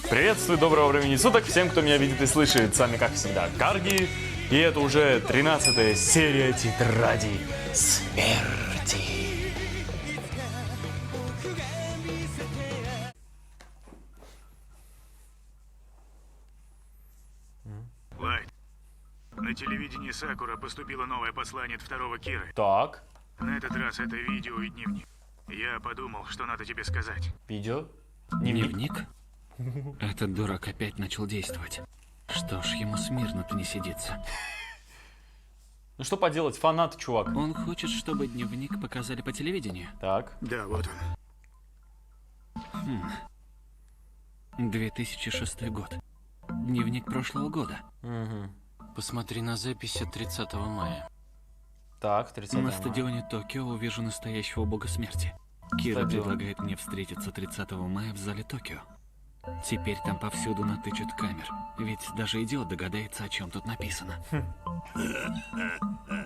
Приветствую, доброго времени суток всем, кто меня видит и слышит. С вами, как всегда, Карги. И это уже 13-я серия Тетради Смерти. Лайт, на телевидении Сакура поступило новое послание от второго Киры. Так, На этот раз это видео и дневник. Я подумал, что надо тебе сказать. видео. Дневник? Этот дурак опять начал действовать. Что ж, ему смирно-то не сидится. Ну что поделать, фанат, чувак. Он хочет, чтобы дневник показали по телевидению. Так, Да, вот он. 2006 год. Дневник прошлого года. Посмотри на запись от 30 мая. так, 30 На мая. стадионе Токио увижу настоящего бога смерти. Кира Стадион. предлагает мне встретиться 30 мая в зале Токио. Теперь там повсюду натычут камер. Ведь даже идиот догадается, о чем тут написано.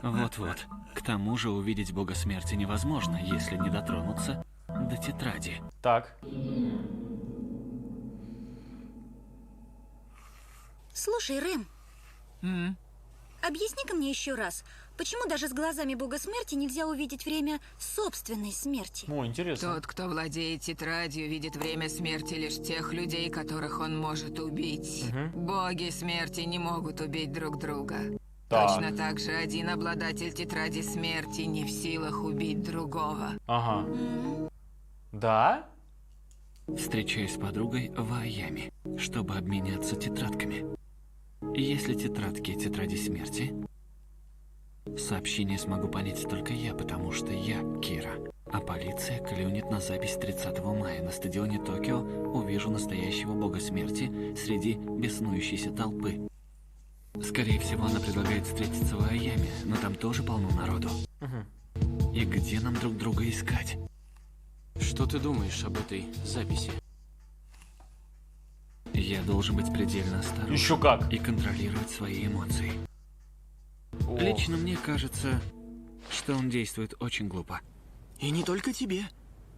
Вот-вот. К тому же увидеть бога смерти невозможно, если не дотронуться до тетради. Так, Слушай, Рэм, объясни-ка мне еще раз, почему даже с глазами бога смерти нельзя увидеть время собственной смерти? ну интересно. Тот, кто владеет тетрадью, видит время смерти лишь тех людей, которых он может убить. Боги смерти не могут убить друг друга. Так. Точно так же один обладатель тетради смерти не в силах убить другого. Ага. Да? Встречаюсь с подругой в Айами, чтобы обменяться тетрадками. Если тетрадки тетради смерти, сообщение смогу понять только я, потому что я Кира. А полиция клюнет на запись 30 мая. На стадионе Токио увижу настоящего бога смерти среди беснующейся толпы. Скорее всего, она предлагает встретиться в Айами, но там тоже полно народу. И где нам друг друга искать? Что ты думаешь об этой записи? Я должен быть предельно осторожен. Еще как. И контролировать свои эмоции. О, Лично мне кажется, что он действует очень глупо. И не только тебе.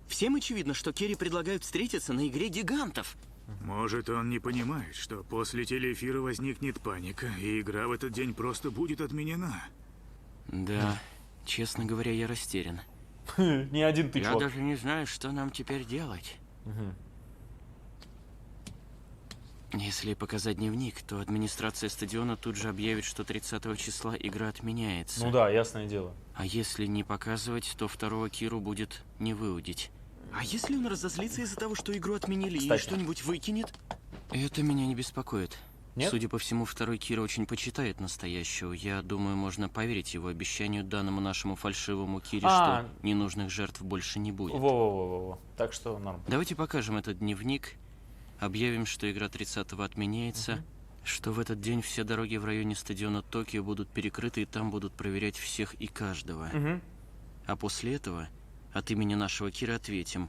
Всем очевидно, что Керри предлагают встретиться на игре гигантов. Может, он не понимает, что после телеэфира возникнет паника, и игра в этот день просто будет отменена. Да, честно говоря, я растерян. не один ты, Я чувак. даже не знаю, что нам теперь делать. Если показать дневник, то администрация стадиона тут же объявит, что 30 числа игра отменяется. Ну да, ясное дело. А если не показывать, то второго Киру будет не выудить. А если он разозлится из-за того, что игру отменили, Кстати. и что-нибудь выкинет? Это меня не беспокоит. Нет? Судя по всему, второй Кира очень почитает настоящего. Я думаю, можно поверить его обещанию данному нашему фальшивому Кире, А. что ненужных жертв больше не будет. Во-во-во-во. Так что норм. Давайте покажем этот дневник, объявим, что игра 30-го отменяется, что в этот день все дороги в районе стадиона Токио будут перекрыты, и там будут проверять всех и каждого. А после этого от имени нашего Кира ответим: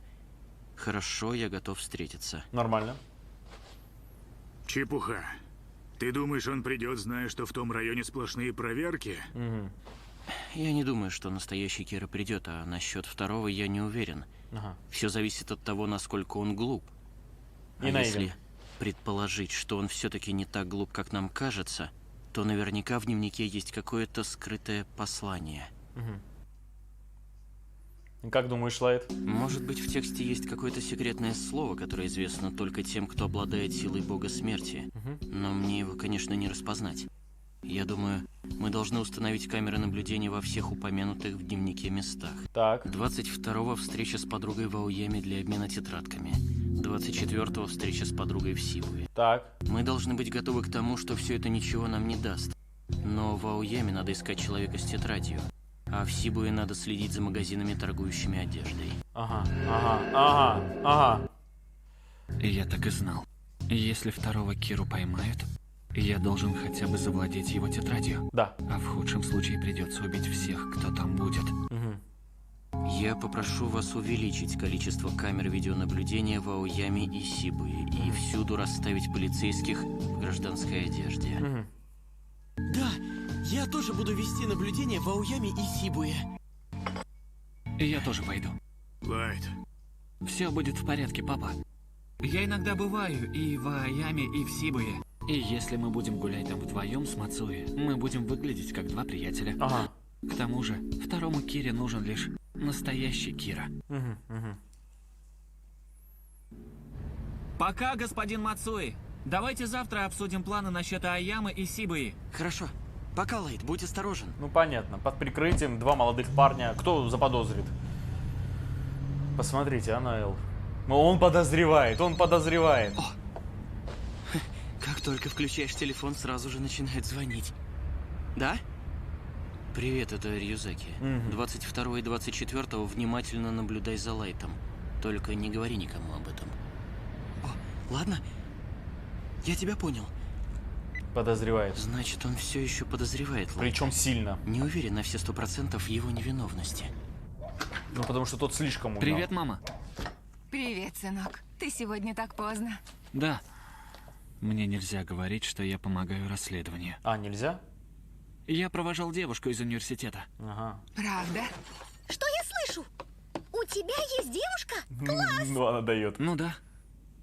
«Хорошо, я готов встретиться». Нормально. Чепуха. Ты думаешь, он придет, зная, что в том районе сплошные проверки? Я не думаю, что настоящий Кира придет, а насчет второго я не уверен. Ага. Все зависит от того, насколько он глуп. И А наивен. если предположить, что он все-таки не так глуп, как нам кажется, то наверняка в дневнике есть какое-то скрытое послание. Как думаешь, Лайт? Может быть, в тексте есть какое-то секретное слово, которое известно только тем, кто обладает силой бога смерти. Но мне его, конечно, не распознать. Я думаю, мы должны установить камеры наблюдения во всех упомянутых в дневнике местах. Так. 22-го встреча с подругой в Аояме для обмена тетрадками. 24-го встреча с подругой в Сибуе. Так. Мы должны быть готовы к тому, что все это ничего нам не даст. Но в Аояме надо искать человека с тетрадью. А в Сибуе надо следить за магазинами, торгующими одеждой. Ага. Ага. Ага. И я так и знал. Если второго Киру поймают, я должен хотя бы завладеть его тетрадью. Да. А в худшем случае придется убить всех, кто там будет. Я попрошу вас увеличить количество камер видеонаблюдения в Аояме и Сибуе и всюду расставить полицейских в гражданской одежде. Да, я тоже буду вести наблюдение в Аояме и Сибуе. И я тоже пойду. Лайт, Все будет в порядке, папа. Я иногда бываю и в Аяме, и в Сибуе. И если мы будем гулять там вдвоем с Мацуи, мы будем выглядеть как два приятеля. Ага. К тому же, второму Кире нужен лишь настоящий Кира. Пока, господин Мацуи. Давайте завтра обсудим планы насчет Аямы и Сибуи. Хорошо. Пока, Лайт, будь осторожен. Ну понятно, под прикрытием два молодых парня. Кто заподозрит? Посмотрите, Анаэл. Ну, он подозревает, он подозревает. Как только включаешь телефон, сразу же начинает звонить. Да? Привет, это Рьюзаки. 22 и 24 внимательно наблюдай за Лайтом. Только не говори никому об этом. О, ладно. Я тебя понял. Подозревает. Значит, он все еще подозревает Лайта. Причем сильно. Не уверен на все 100% в его невиновности. Ну, потому что тот слишком угнал. Привет, мама. Привет, сынок. Ты сегодня так поздно. Да. Мне нельзя говорить, что я помогаю расследованию. А, нельзя? Я провожал девушку из университета. Ага. Правда? Что я слышу? У тебя есть девушка? Ну, она дает. Ну да.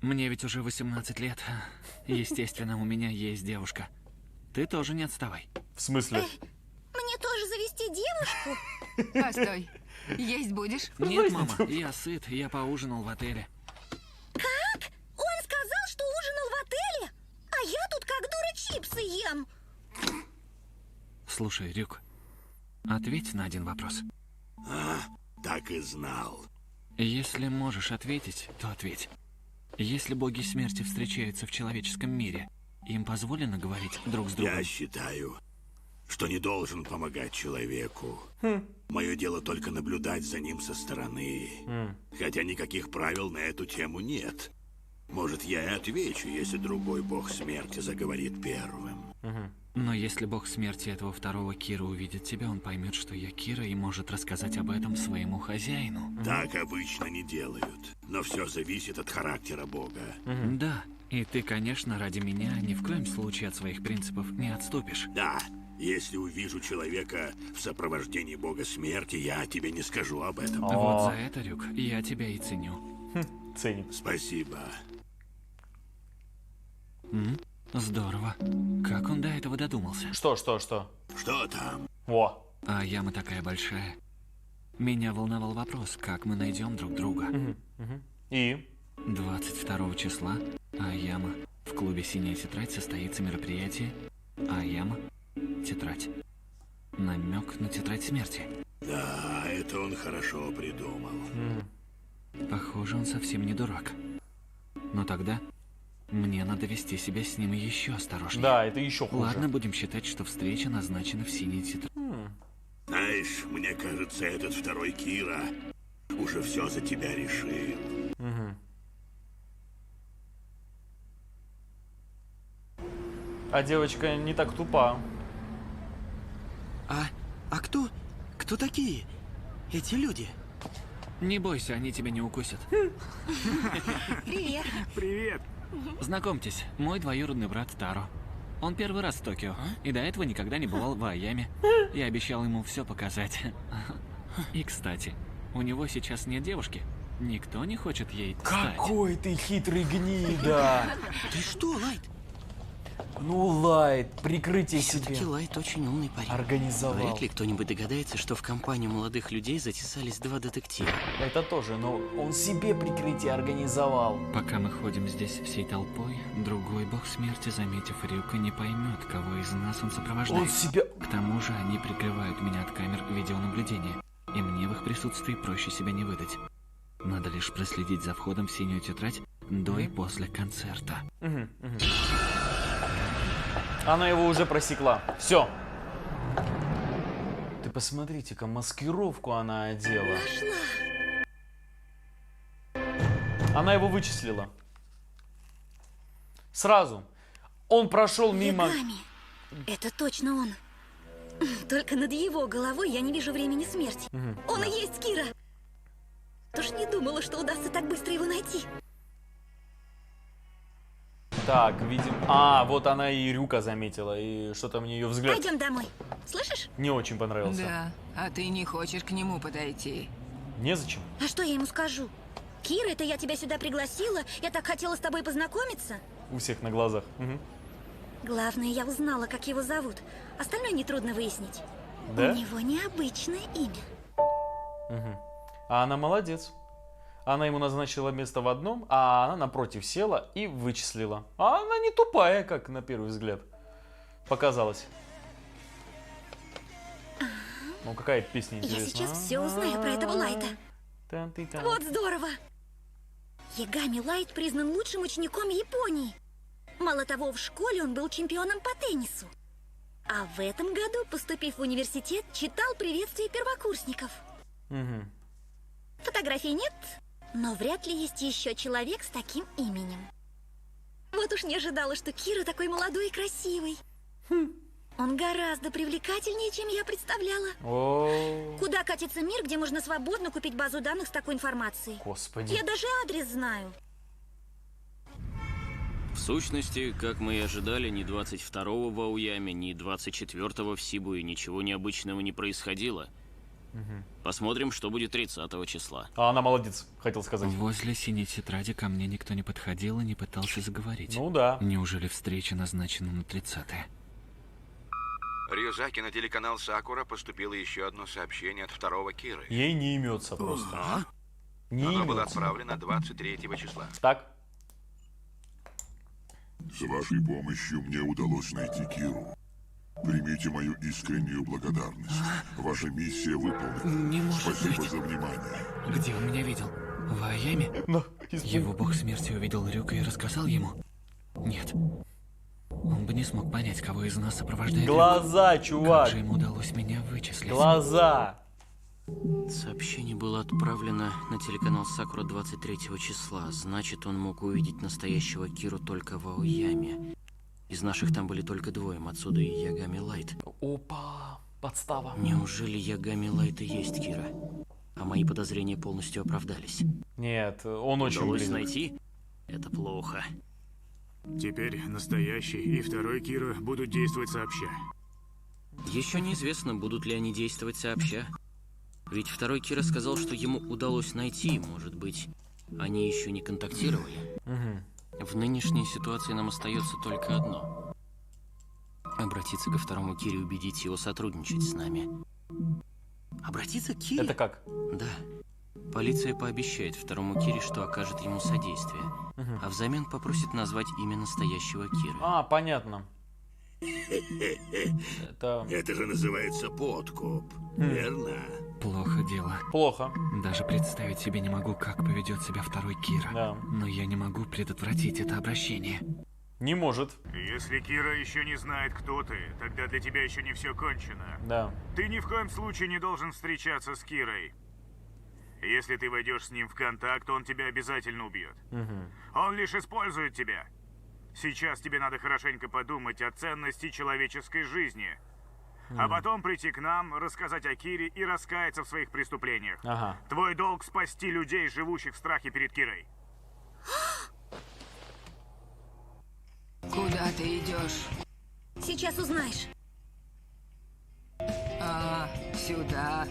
Мне ведь уже 18 лет. Естественно, у меня есть девушка. Ты тоже не отставай. В смысле? Мне тоже завести девушку? Постой. Есть будешь? Нет, мама, я сыт, я поужинал в отеле. Как? Он сказал, что ужинал в отеле? А я тут как дура чипсы ем. Слушай, Рюк, ответь на один вопрос. Так и знал. Если можешь ответить, то ответь. Если боги смерти встречаются в человеческом мире, им позволено говорить друг с другом? Я считаю, что не должен помогать человеку. Мое дело только наблюдать за ним со стороны. Хотя никаких правил на эту тему нет. Может, я и отвечу, если другой бог смерти заговорит первым. Но если бог смерти этого второго Кира увидит тебя, он поймет, что я Кира, и может рассказать об этом своему хозяину. Так обычно не делают. Но все зависит от характера бога. Да, и ты, конечно, ради меня ни в коем случае от своих принципов не отступишь. Да, если увижу человека в сопровождении бога смерти, я тебе не скажу об этом. Вот за это, Рюк, я тебя и ценю. Ценит. Спасибо. Здорово. Как он до этого додумался? Что? Что там? О. А яма такая большая. Меня волновал вопрос, как мы найдем друг друга. И? 22 числа Аяма. В клубе «Синяя тетрадь» состоится мероприятие Аяма. Тетрадь. Намек на тетрадь смерти. Да, это он хорошо придумал. Похоже, он совсем не дурак. Но тогда мне надо вести себя с ним еще осторожнее. Да, это еще хуже. Ладно, будем считать, что встреча назначена в «Синей тетради». Знаешь, мне кажется, этот второй Кира уже все за тебя решил. А девочка не так тупа. А кто? Кто такие эти люди? Не бойся, они тебя не укусят. Привет. Привет. Знакомьтесь, мой двоюродный брат Таро. Он первый раз в Токио, и до этого никогда не бывал в Аяме. Я обещал ему все показать. И, кстати, у него сейчас нет девушки. Никто не хочет ей стать. Какой ты хитрый гнида! Ты что, Лайт? Ну, Лайт, прикрытие Все-таки себе Лайт очень умный парень. организовал. Вряд ли кто-нибудь догадается, что в компанию молодых людей затесались два детектива. Это тоже, но он себе прикрытие организовал. Пока мы ходим здесь всей толпой, другой бог смерти, заметив Рюка, не поймет, кого из нас он сопровождает. Он себя... К тому же они прикрывают меня от камер видеонаблюдения, и мне в их присутствии проще себя не выдать. Надо лишь проследить за входом в «Синюю тетрадь» до и после концерта. Она его уже просекла. Все. Ты посмотрите-ка, маскировку она одела. Она его вычислила. Сразу. Он прошел мимо... Ягами. Это точно он. Только над его головой я не вижу времени смерти. Он и есть Кира. Тоже не думала, что удастся так быстро его найти. Так, видим... А, вот она и Рюка заметила, и что-то мне ее взгляд Пойдем домой. Слышишь? не очень понравился. Да. А ты не хочешь к нему подойти? Незачем. А что я ему скажу? Кира, это я тебя сюда пригласила? Я так хотела с тобой познакомиться. У всех на глазах. Мгм. Главное, я узнала, как его зовут. Остальное нетрудно выяснить. Да? У него необычное имя. А она молодец. Она ему назначила место в одном, а она напротив села и вычислила. А она не тупая, как на первый взгляд показалось. Ну, какая песня Я интересная. сейчас все узнаю про этого Лайта. Тан-ты-тан. Вот здорово! Ягами Лайт признан лучшим учеником Японии. Мало того, в школе он был чемпионом по теннису. А в этом году, поступив в университет, читал приветствие первокурсников. Мгм. Фотографий нет, но вряд ли есть еще человек с таким именем. Вот уж не ожидала, что Кира такой молодой и красивый. Он гораздо привлекательнее, чем я представляла. О, Куда катится мир, где можно свободно купить базу данных с такой информацией? господи. Я даже адрес знаю. В сущности, как мы и ожидали, ни 22-го в Ауяме, ни 24-го в Сибуе ничего необычного не происходило. Посмотрим, что будет 30-го числа. А она молодец, хотел сказать. Возле синей тетради ко мне никто не подходил и не пытался заговорить. Ну да. Неужели встреча назначена на 30-е? Рюзаки, на телеканал Сакура поступило еще одно сообщение от второго Киры. Ей не имется просто. Не Оно было имется. отправлено 23 числа. Так. С вашей помощью мне удалось найти Киру. Примите мою искреннюю благодарность. Ваша миссия выполнена. Не может Спасибо быть. за внимание. Где он меня видел? В Айяме? Ну, Его бог смерти увидел Рюка и рассказал ему? Нет. Он бы не смог понять, кого из нас сопровождает Рюка. Глаза, Как чувак. же ему удалось меня вычислить? Глаза. Сообщение было отправлено на телеканал Сакура 23 числа. Значит, он мог увидеть настоящего Киру только в Ауяме. Из наших там были только двое, Мацуда и Ягами Лайт. Опа. Подстава. Неужели Ягами Лайт и есть Кира? А мои подозрения полностью оправдались. Нет, он очень Удалось близок. найти? Это плохо. Теперь настоящий и второй Кира будут действовать сообща. Еще неизвестно, будут ли они действовать сообща. Ведь второй Кира сказал, что ему удалось найти, может быть, они еще не контактировали. В нынешней ситуации нам остается только одно. Обратиться ко второму Кире и убедить его сотрудничать с нами. Обратиться к Кире? Это как? Да. Полиция пообещает второму Кире, что окажет ему содействие, а взамен попросит назвать имя настоящего Киры. А, понятно. Это Это же называется подкуп, верно? Плохо дело. плохо. Даже представить себе не могу, как поведет себя второй Кира. Да. Но я не могу предотвратить это обращение. Не может. Если Кира еще не знает, кто ты, тогда для тебя еще не все кончено. Да. Ты ни в коем случае не должен встречаться с Кирой. Если ты войдешь с ним в контакт, он тебя обязательно убьет. Он лишь использует тебя. Сейчас тебе надо хорошенько подумать о ценности человеческой жизни. А потом прийти к нам, рассказать о Кире и раскаяться в своих преступлениях. Ага. Твой долг спасти людей, живущих в страхе перед Кирой. Куда ты идешь? Сейчас узнаешь. Сюда.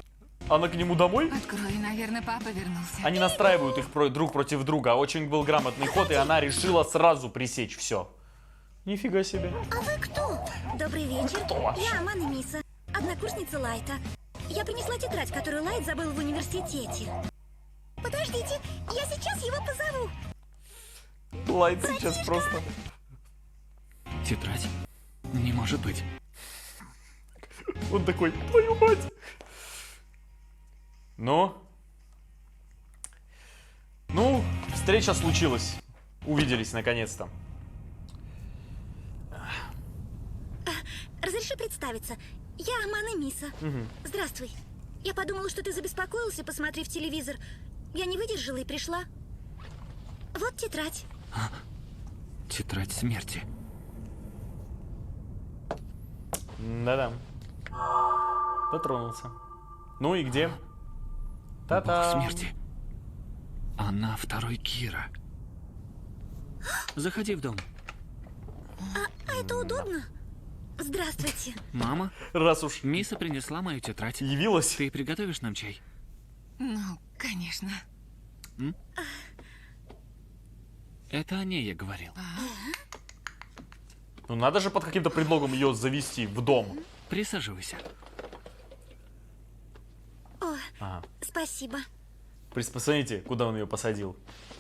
Она к нему домой? Открой, наверное, папа вернулся. Они настраивают их друг против друга. Очень был грамотный ход, и она решила сразу пресечь все. Нифига себе. А вы кто? Добрый вечер. Кто вообще? Я Амана Миса, однокурсница Лайта. Я принесла тетрадь, которую Лайт забыл в университете. Подождите, я сейчас его позову. Лайт сейчас просто... Тетрадь? Не может быть. Он такой, твою мать. Ну, встреча случилась. Увиделись наконец-то. Разреши представиться. Я Амана Миса. Здравствуй. Я подумала, что ты забеспокоился, посмотрев телевизор. Я не выдержала и пришла. Вот тетрадь. Тетрадь смерти. Да-да. Дотронулся. Ну и где? Бог Та-та. смерти. Она второй Кира. Заходи в дом. А это удобно? Здравствуйте. Мама, Раз уж Миса принесла мою тетрадь. явилась. Ты приготовишь нам чай? Ну, конечно. Это о ней я говорил. Ну надо же под каким-то предлогом ее завести в дом. Присаживайся. О, Ага. спасибо. Посмотрите, куда он ее посадил.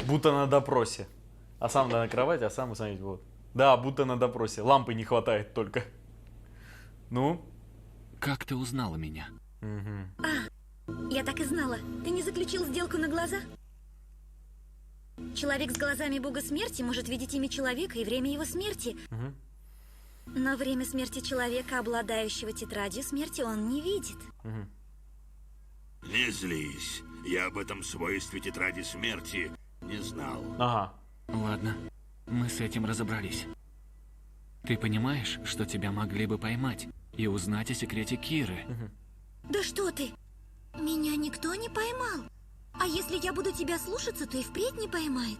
Будто на допросе. А сам на кровати, а сам, смотрите, вот. Да, будто на допросе. Лампы не хватает только. Ну? Как ты узнала меня? Я так и знала. Ты не заключил сделку на глаза? Человек с глазами бога смерти может видеть имя человека и время его смерти. Но время смерти человека, обладающего тетрадью смерти, он не видит. Не злись. Я об этом свойстве тетради смерти не знал. Ага. Ладно, мы с этим разобрались. Ты понимаешь, что тебя могли бы поймать и узнать о секрете Киры? Да что ты? Меня никто не поймал. А если я буду тебя слушаться, то и впредь не поймает.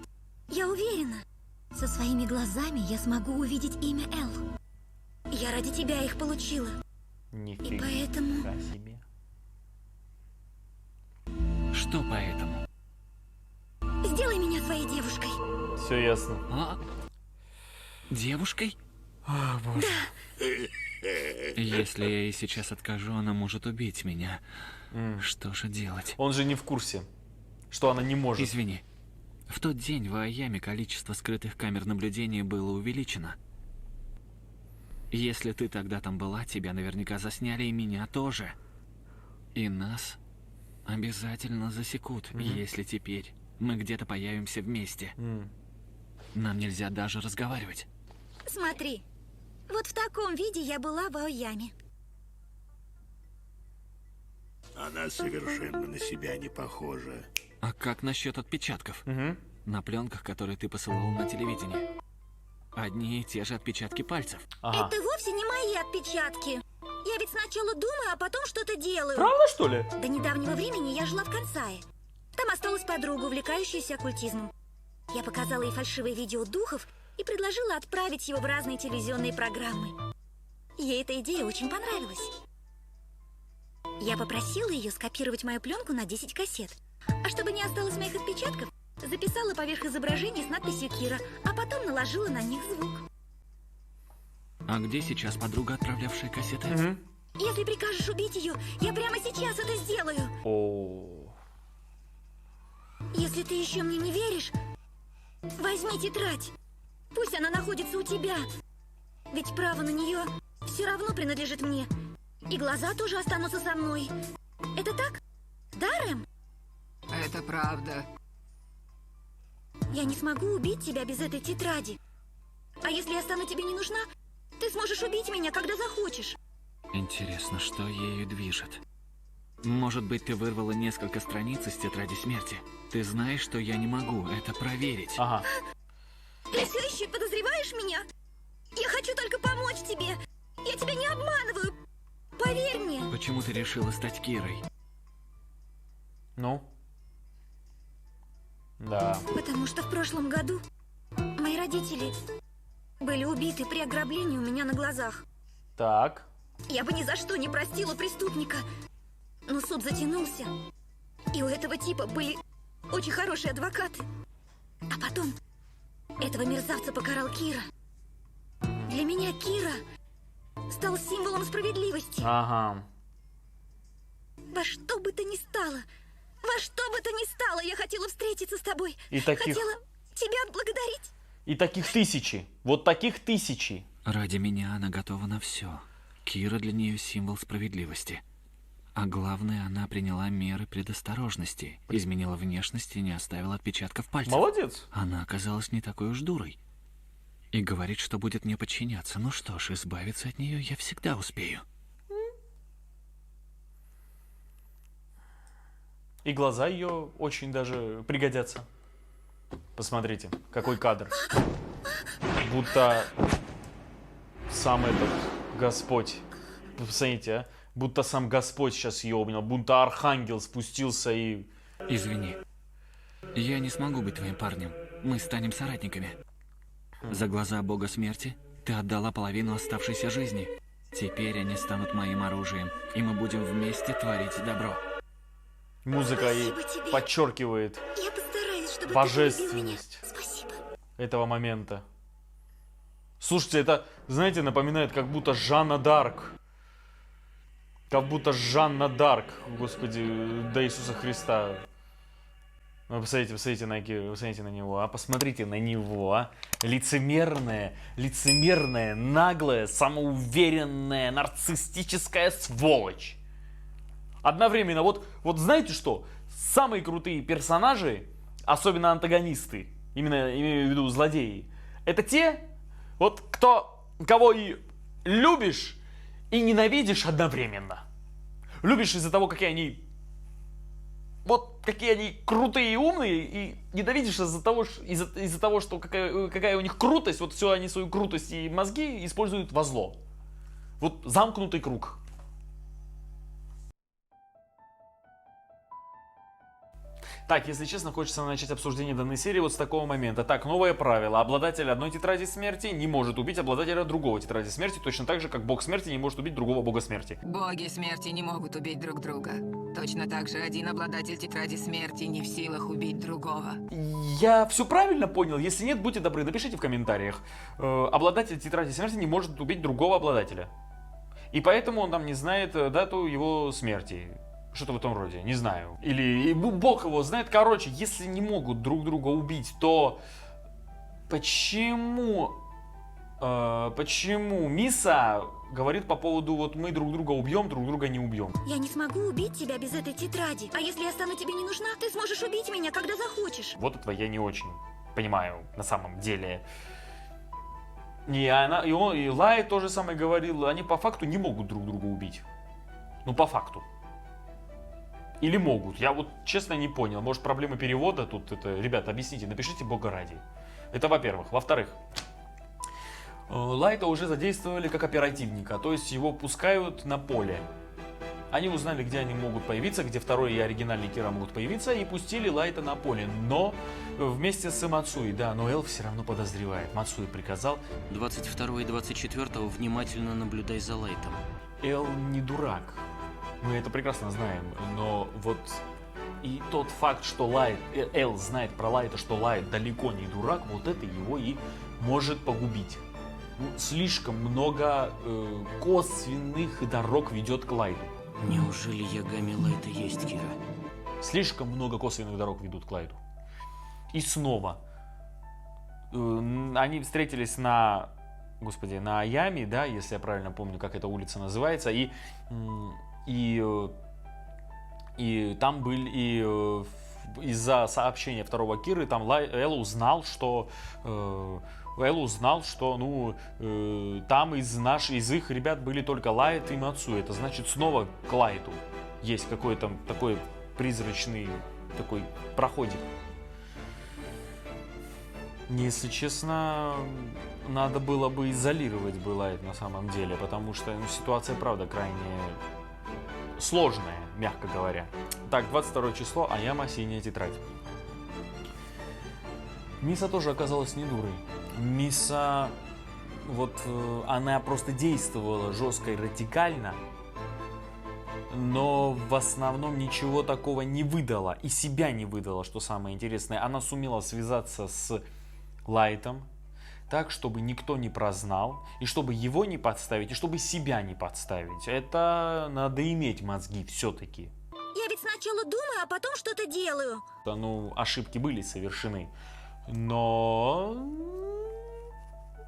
Я уверена. Со своими глазами я смогу увидеть имя Эл. Я ради тебя их получила. Нифига И поэтому... себе. Что поэтому? Сделай меня своей девушкой. Все ясно. А? Девушкой? О, боже. Если я ей сейчас откажу, она может убить меня. Что же делать? Он же не в курсе, что она не может. Извини. В тот день в Айяме количество скрытых камер наблюдения было увеличено. Если ты тогда там была, тебя наверняка засняли, и меня тоже. И нас обязательно засекут, если теперь мы где-то появимся вместе. Нам нельзя даже разговаривать. Смотри. Вот в таком виде я была в Аояме. Она совершенно на себя не похожа. А как насчет отпечатков? На пленках, которые ты посылал на телевидении. Одни и те же отпечатки пальцев. Ага. Это вовсе не мои отпечатки. Я ведь сначала думаю, а потом что-то делаю. Правда, что ли? До недавнего времени я жила в Кансае. Там осталась подруга, увлекающаяся оккультизмом. Я показала ей фальшивое видео духов и предложила отправить его в разные телевизионные программы. Ей эта идея очень понравилась. Я попросила ее скопировать мою пленку на 10 кассет. А чтобы не осталось моих отпечатков, записала поверх изображения с надписью «Кира», а потом наложила на них звук. А где сейчас подруга, отправлявшая кассеты? Если прикажешь убить ее, я прямо сейчас это сделаю. О. Если ты еще мне не веришь, возьми тетрадь. Пусть она находится у тебя. Ведь право на нее все равно принадлежит мне. И глаза тоже останутся со мной. Это так? Да, Рэм? Это правда. Я не смогу убить тебя без этой тетради. А если я стану тебе не нужна, ты сможешь убить меня, когда захочешь. Интересно, что ею движет? Может быть, ты вырвала несколько страниц из тетради смерти? Ты знаешь, что я не могу это проверить. Ага. Ты все еще подозреваешь меня? Я хочу только помочь тебе. Я тебя не обманываю. Поверь мне. Почему ты решила стать Кирой? Ну? Да. Потому что в прошлом году мои родители были убиты при ограблении у меня на глазах. Так. Я бы ни за что не простила преступника. Но суд затянулся. И у этого типа были очень хорошие адвокаты. А потом этого мерзавца покарал Кира. Для меня Кира стал символом справедливости. Ага. Во что бы то ни стало, я хотела встретиться с тобой. И таких... Хотела тебя отблагодарить. И таких тысячи. Вот таких тысячи. Ради меня она готова на все. Кира для нее символ справедливости. А главное, она приняла меры предосторожности, изменила внешность и не оставила отпечатков пальцев. Молодец. Она оказалась не такой уж дурой. И говорит, что будет мне подчиняться. Ну что ж, избавиться от нее я всегда успею. И глаза ее очень даже пригодятся. Посмотрите, какой кадр. Будто сам этот Господь. Посмотрите, а? Будто сам Господь сейчас ее обнял. Будто архангел спустился и... Извини. Я не смогу быть твоим парнем. Мы станем соратниками. За глаза бога смерти ты отдала половину оставшейся жизни. Теперь они станут моим оружием, и мы будем вместе творить добро. Музыка и Спасибо тебе. подчеркивает Я постараюсь, чтобы божественность ты полюбил меня. Спасибо. этого момента. Слушайте, это, знаете, напоминает как будто Жанна Дарк. Как будто Жанна Дарк, Господи, до Иисуса Христа. Ну, посмотрите на него, посмотрите на него, лицемерная, наглая, самоуверенная, нарциссическая сволочь. Одновременно, вот знаете что? Самые крутые персонажи, особенно антагонисты, именно имею в виду злодеи, это те, вот кого и любишь, и ненавидишь одновременно. Любишь из-за того, какие они крутые и умные, и ненавидишь из-за того, что какая у них крутость, вот все они свою крутость и мозги используют во зло. Вот замкнутый круг. Так, если честно, хочется начать обсуждение данной серии вот с такого момента. Так, новое правило. Обладатель одной тетради смерти не может убить обладателя другого тетради смерти, точно так же, как бог смерти не может убить другого бога смерти. Боги смерти не могут убить друг друга. Точно так же один обладатель тетради смерти не в силах убить другого. Я все правильно понял? Если нет, будьте добры, напишите в комментариях. Обладатель тетради смерти не может убить другого обладателя. И поэтому он там не знает дату его смерти. Что-то в этом роде, не знаю. Или бог его знает. Короче, если не могут друг друга убить, то почему Миса говорит по поводу вот мы друг друга убьем, друг друга не убьем? Я не смогу убить тебя без этой тетради. А если я стану тебе не нужна, ты сможешь убить меня, когда захочешь. Вот этого я не очень понимаю на самом деле. И Лай тоже самое говорил. Они по факту не могут друг друга убить. Ну, по факту. Или могут? Я вот честно не понял. Может, проблема перевода тут? Ребята, объясните, напишите бога ради. Это во-первых. Во-вторых, Лайта уже задействовали как оперативника, то есть его пускают на поле. Они узнали, где они могут появиться, где второй и оригинальный Кира могут появиться, и пустили Лайта на поле. Но вместе с Мацуи, да, но Эл все равно подозревает. Мацуи приказал. 22 и 24 внимательно наблюдай за Лайтом. Эл не дурак. Мы это прекрасно знаем, но вот и тот факт, что Эл знает про Лайта, что Лайт далеко не дурак, вот это его и может погубить. Слишком много косвенных дорог ведет к Лайту. Неужели Ягами Лайта есть, Кира? Слишком много косвенных дорог ведут к Лайту. И снова они встретились на Аями, да, если я правильно помню, как эта улица называется, и там были из-за сообщения второго Киры, там Эл узнал, что там из их ребят были только Лайт и Мацу. Это значит, снова к Лайту есть какой-то такой призрачный такой проходик. Если честно, надо было бы изолировать Лайт на самом деле, потому что ситуация, правда, крайне сложная, мягко говоря. Так, 22 число, Аяма, синяя тетрадь. Миса тоже оказалась не дурой. Миса, она просто действовала жестко и радикально, но в основном ничего такого не выдала. И себя не выдала, что самое интересное. Она сумела связаться с Лайтом так, чтобы никто не прознал, и чтобы его не подставить, и чтобы себя не подставить. Это надо иметь мозги все-таки. Я ведь сначала думаю, а потом что-то делаю. Ошибки были совершены. Но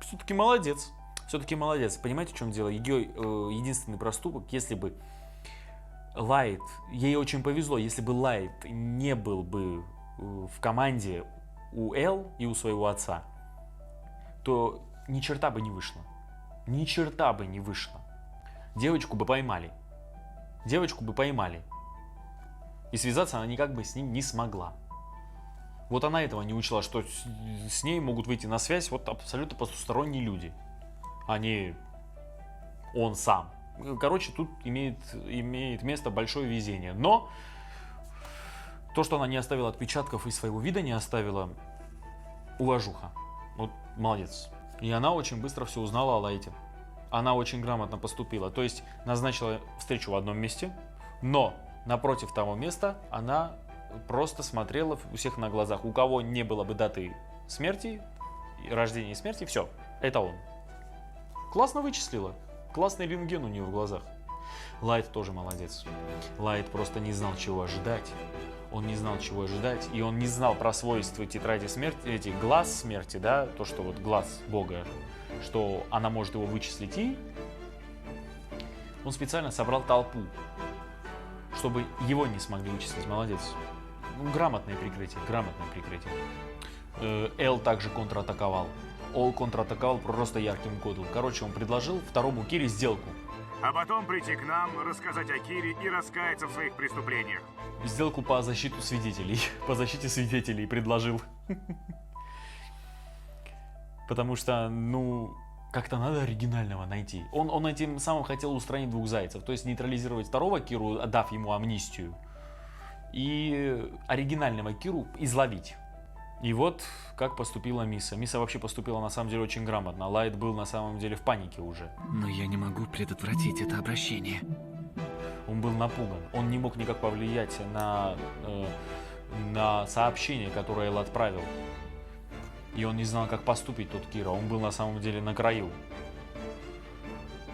все-таки молодец. Все-таки молодец. Понимаете, в чем дело? Ее единственный проступок, если бы Лайт, ей очень повезло, если бы Лайт не был бы в команде у Эл и у своего отца, то ни черта бы не вышло. Ни черта бы не вышло. Девочку бы поймали. И связаться она никак бы с ним не смогла. Вот она этого не учла, что с ней могут выйти на связь вот абсолютно потусторонние люди, а не он сам. Короче, тут имеет место большое везение. Но то, что она не оставила отпечатков и своего вида не оставила, уважуха. Вот молодец. И она очень быстро все узнала о Лайте. Она очень грамотно поступила. То есть назначила встречу в одном месте, но напротив того места она просто смотрела у всех на глазах. У кого не было бы даты смерти, рождения и смерти, все, это он. Классно вычислила. Классный рентген у нее в глазах. Лайт тоже молодец. Лайт просто не знал, чего ожидать. Он не знал, чего ожидать, и он не знал про свойства тетради смерти, этих глаз смерти, да, то, что вот глаз Бога, что она может его вычислить, и он специально собрал толпу, чтобы его не смогли вычислить. Молодец. Ну, грамотное прикрытие, грамотное прикрытие. Эл также контратаковал. Ол контратаковал просто ярким кодом. Короче, он предложил второму Кире сделку. А потом прийти к нам, рассказать о Кире и раскаяться в своих преступлениях. Сделку по защиту свидетелей. По защите свидетелей предложил. Потому что, ну, как-то надо оригинального найти. Он этим самым хотел устранить двух зайцев. То есть нейтрализировать второго Киру, дав ему амнистию. И оригинального Киру изловить. И вот как поступила Миса. Миса вообще поступила на самом деле очень грамотно. Лайт был на самом деле в панике уже. Но я не могу предотвратить это обращение. Он был напуган. Он не мог никак повлиять на сообщение, которое Эл отправил. И он не знал, как поступить тот Кира. Он был на самом деле на краю.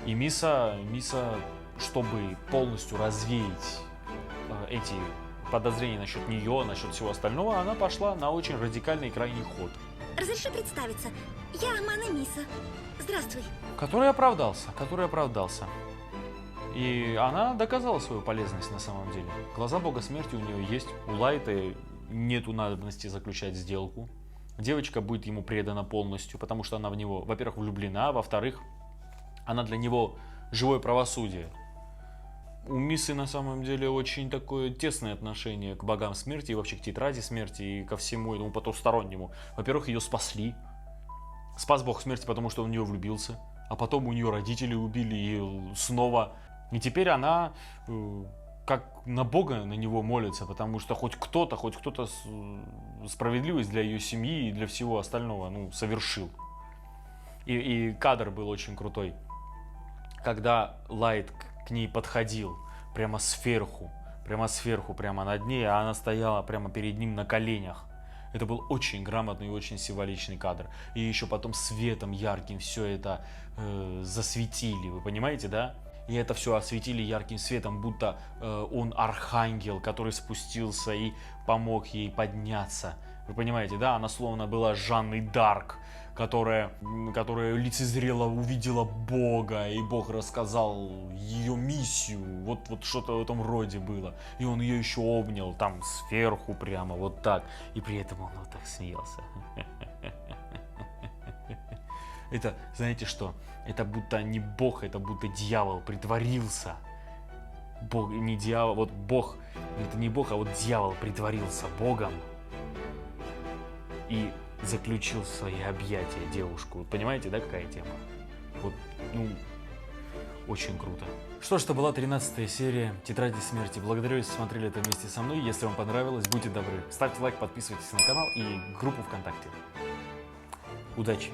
И Миса, чтобы полностью развеять эти подозрения насчет нее, насчет всего остального, она пошла на очень радикальный и крайний ход. Разреши представиться. Я Амана Миса. Здравствуй. Который оправдался. И она доказала свою полезность на самом деле. Глаза Бога смерти у нее есть. У Лайта нету надобности заключать сделку. Девочка будет ему предана полностью, потому что она в него, во-первых, влюблена, а во-вторых, она для него живое правосудие. У Мисы на самом деле очень такое тесное отношение к богам смерти и вообще к тетради смерти и ко всему этому потустороннему. Во-первых, ее спасли. Спас бог смерти, потому что он в нее влюбился. А потом у нее родители убили и снова. И теперь она как на бога на него молится, потому что хоть кто-то справедливость для ее семьи и для всего остального совершил. И кадр был очень крутой. Когда Лайт к ней подходил прямо сверху, прямо над ней, а она стояла прямо перед ним на коленях. Это был очень грамотный и очень символичный кадр. И еще потом светом ярким все это засветили, вы понимаете, да? И это все осветили ярким светом, будто он архангел, который спустился и помог ей подняться. Вы понимаете, да? Она словно была Жанной Дарк, которая лицезрела, увидела Бога, и Бог рассказал ее миссию. Вот что-то в этом роде было. И он ее еще обнял там сверху прямо, вот так. И при этом он вот так смеялся. Это, знаете что? Это будто не Бог, это будто дьявол притворился. Бог, не дьявол, вот Бог, это не Бог, а вот дьявол притворился Богом и заключил в свои объятия девушку. Вот понимаете, да, какая тема? Вот, очень круто. Что ж, это была 13-я серия Тетради смерти. Благодарю, если смотрели это вместе со мной. Если вам понравилось, будьте добры. Ставьте лайк, подписывайтесь на канал и группу ВКонтакте. Удачи!